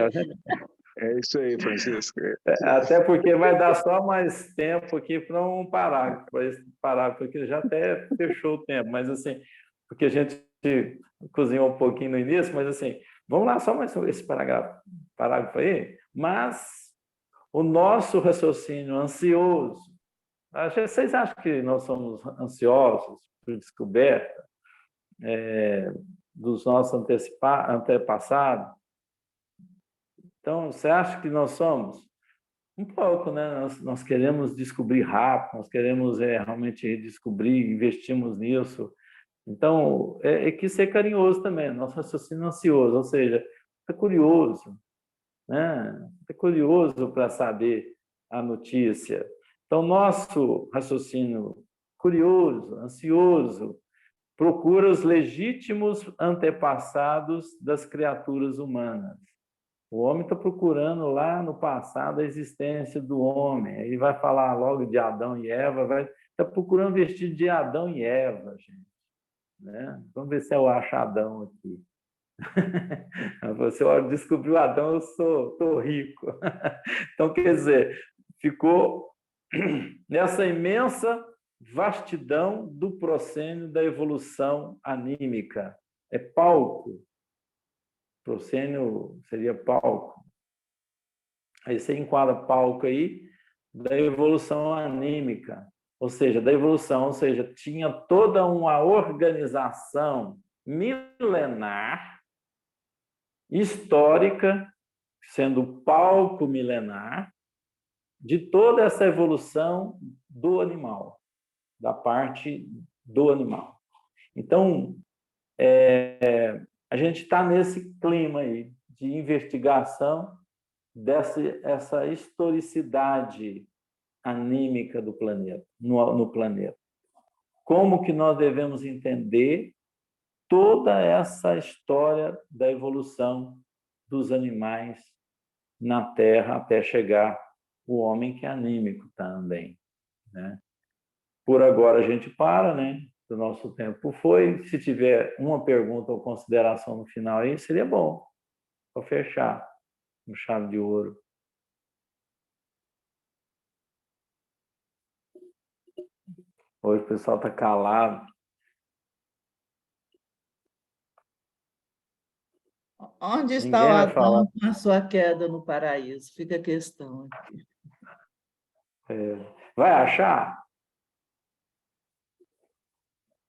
É isso aí, Francisco. Até porque vai dar só mais tempo aqui para um parágrafo, para esse parágrafo aqui já até fechou o tempo, mas assim, porque a gente cozinhou um pouquinho no início, mas assim, vamos lá só mais esse parágrafo aí, mas o nosso raciocínio ansioso, vocês acham que nós somos ansiosos por descoberta dos nossos antepassados? Então, você acha que nós somos? Um pouco, né? Nós queremos descobrir rápido, nós queremos realmente descobrir, investimos nisso. Então, que ser carinhoso também, nosso raciocínio ansioso, ou seja, é curioso, né? É curioso para saber a notícia. Então, nosso raciocínio curioso, ansioso, procura os legítimos antepassados das criaturas humanas. O homem está procurando lá no passado a existência do homem. Aí vai falar logo de Adão e Eva, está procurando vestir de Adão e Eva, gente. Né? Vamos ver se eu acho Adão aqui. Você descobriu Adão, eu tô rico. Então, quer dizer, ficou nessa imensa vastidão do proscênio da evolução anímica. É palco. Proscênio seria palco. Aí você enquadra palco aí da evolução anímica, ou seja, tinha toda uma organização milenar, histórica, sendo o palco milenar, de toda essa evolução do animal, da parte do animal. Então, a gente está nesse clima aí de investigação essa historicidade anímica do planeta, no planeta. Como que nós devemos entender toda essa história da evolução dos animais na Terra até chegar o homem que é anímico também, né? Por agora a gente para, né? O nosso tempo foi. Se tiver uma pergunta ou consideração no final aí, seria bom para fechar com chave de ouro. Hoje o pessoal está calado. Onde está o Adão com a sua queda no paraíso? Fica a questão aqui. Vai achar?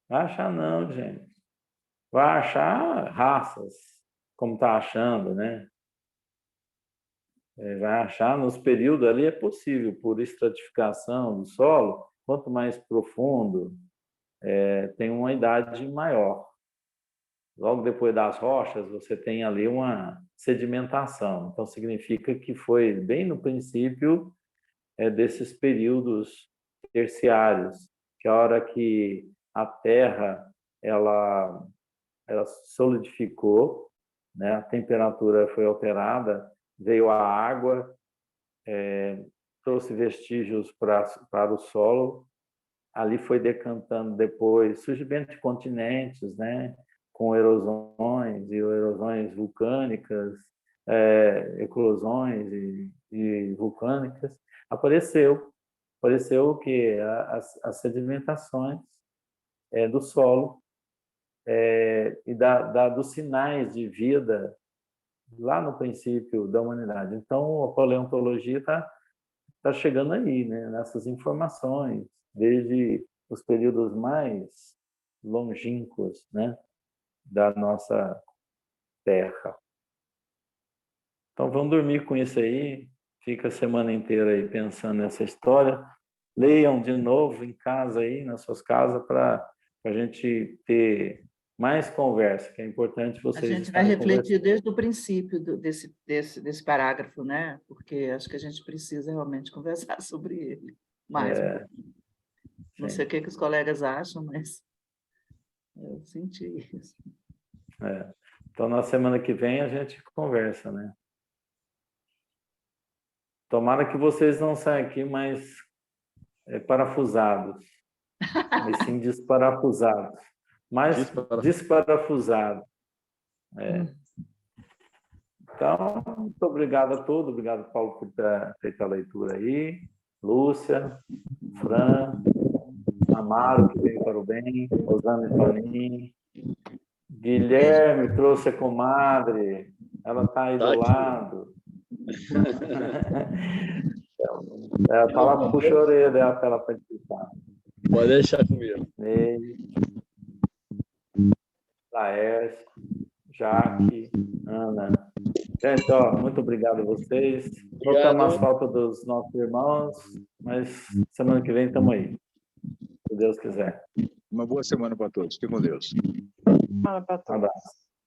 Vai achar não, gente. Vai achar raças, como está achando, né? Vai achar nos períodos ali, é possível, por estratificação do solo, quanto mais profundo, tem uma idade maior. Logo depois das rochas, você tem ali uma sedimentação. Então, significa que foi bem no princípio desses períodos terciários, que a hora que a Terra ela solidificou, né? A temperatura foi alterada, veio a água, trouxe vestígios para o solo, ali foi decantando depois surgimento de continentes, né? Com erosões e erosões vulcânicas, eclosões e vulcânicas, apareceu que as sedimentações do solo e dos sinais de vida lá no princípio da humanidade. Então, a paleontologia tá chegando aí, né? Nessas informações, desde os períodos mais longínquos, né? Da nossa Terra. Então, vamos dormir com isso aí. Fica a semana inteira aí pensando nessa história. Leiam de novo em casa aí, nas suas casas, para a gente ter mais conversa, que é importante vocês. A gente vai refletir desde o princípio desse parágrafo, né? Porque acho que a gente precisa realmente conversar sobre ele mais. Não sei o que os colegas acham, mas eu senti isso. Então, na semana que vem, a gente conversa, né? Tomara que vocês não saiam aqui mais parafusados, mas sim desparafusados. Mais desparafusado. Então, muito obrigado a todos. Obrigado, Paulo, por ter feito a leitura aí. Lúcia, Fran, Amaro, que veio para o bem, Rosana e Toninho. Guilherme trouxe a comadre. Ela está aí do lado. Fala, puxa a orelha dela para ela participar. Pode deixar comigo. Laércio, Jaque, Ana. Gente, muito obrigado a vocês. Notamos as faltas dos nossos irmãos, mas semana que vem estamos aí, se Deus quiser. Uma boa semana para todos. Fique com Deus. Um abraço.